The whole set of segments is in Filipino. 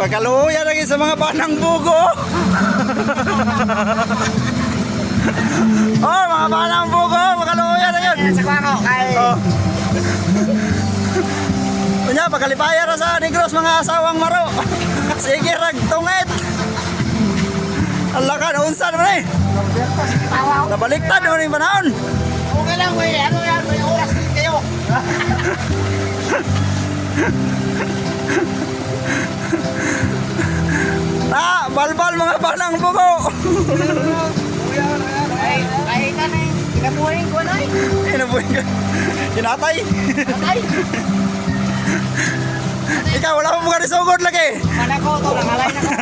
Pagkaluya lagi sa mga banang bugo. Oh, mga banang bugo, pagkaluya na yun. Sa kwako, kay... Oh. Kunya, pagkalipaya na sa Negros mga asawang maro. Sige, ragtungit. Allah ka, naunsan mo na eh. Nabaliktad mo na yung panahon. Okay lang, may ano yan, may oras din kayo. Balbal mga banang bugo. Ay, ka na eh. Kinabuhin ko na eh. Kinabuhin ka. Kinatay. Ay! Ikaw, wala mo mga sugod lagi. Mana ko to, nangalay na ko.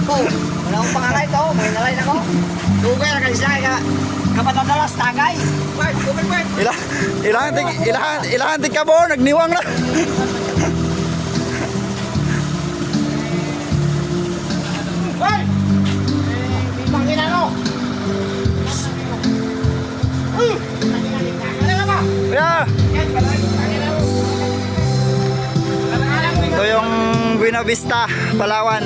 Ko, wala akong pangalay to, may nalay na ko. Dugay na kasi siya, kapatadalas tagay. Bart, dugay Bart. Ilahan tik ka bo, nagniwang na. Bart! May pangina no. Ano na ba? Yeah. Ito yung Buena Vista, Palawan.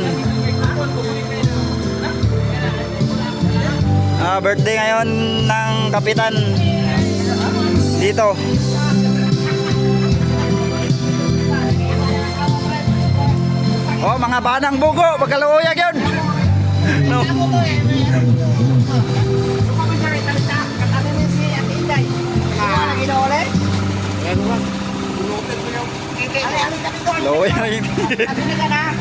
Birthday ngayon ng kapitan dito. Oh, mga banang bugo, pagkaluyag yun. No. Loy na yun. Sabi ka na.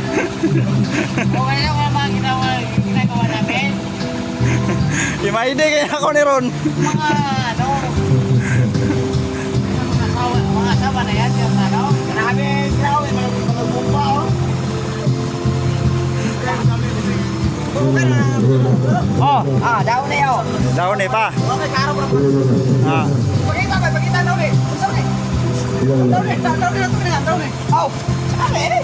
Okay lang mga ginagawa namin. Imaide kaya ako ni Ron. Mga ano, mga asawa na yan, yung ano. Marami sila, may mga bumba, oh. Oh, daon na yun. Daon eh pa. Okay, karo pa. Pagkita daon eh. Saan eh? Daon eh. Oh, saan eh?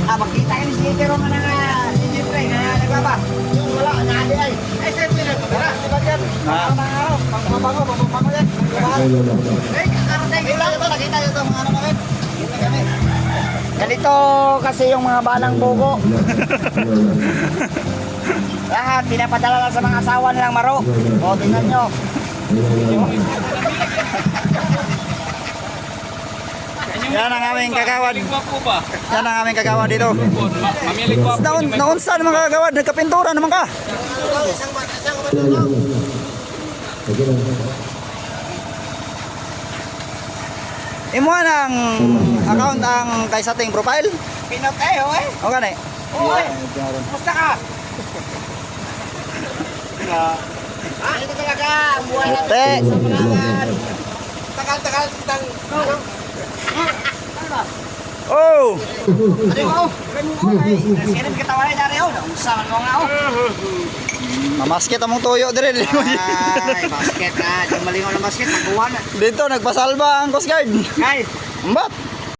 Magkita yung skater mo na Siyempre, nagbaba. Yung wala, naali ay. Ay, siyempre, wala. Diba pangmabango yan. Eh, ano tayo, nakita nyo ito, mga ano namin. Ganito kasi yung mga banang bugo. Lahat, pinapadala lang sa mga asawa nilang maro. O, tingnan nyo. Yan ang aming kagawad. Yan ang aming kagawad dito. Naunsan mga kagawad, nagkapintura naman ka. Imuha ng account ang kay sa ating profile. Pinoteo eh. O gani. Oo eh. Musta ka? Ito talaga, ang buhay natin Te. sa Palawan. Takal-takal sitang... Oh! Sirit katawanan na rin, nausaman mo nga ako. Mamasket among tuyo dire. Ay, basket na. Di malingaw ng basket, nagbuwan. Dito nagpasalba ang Coast Guard. Ay, Ambat.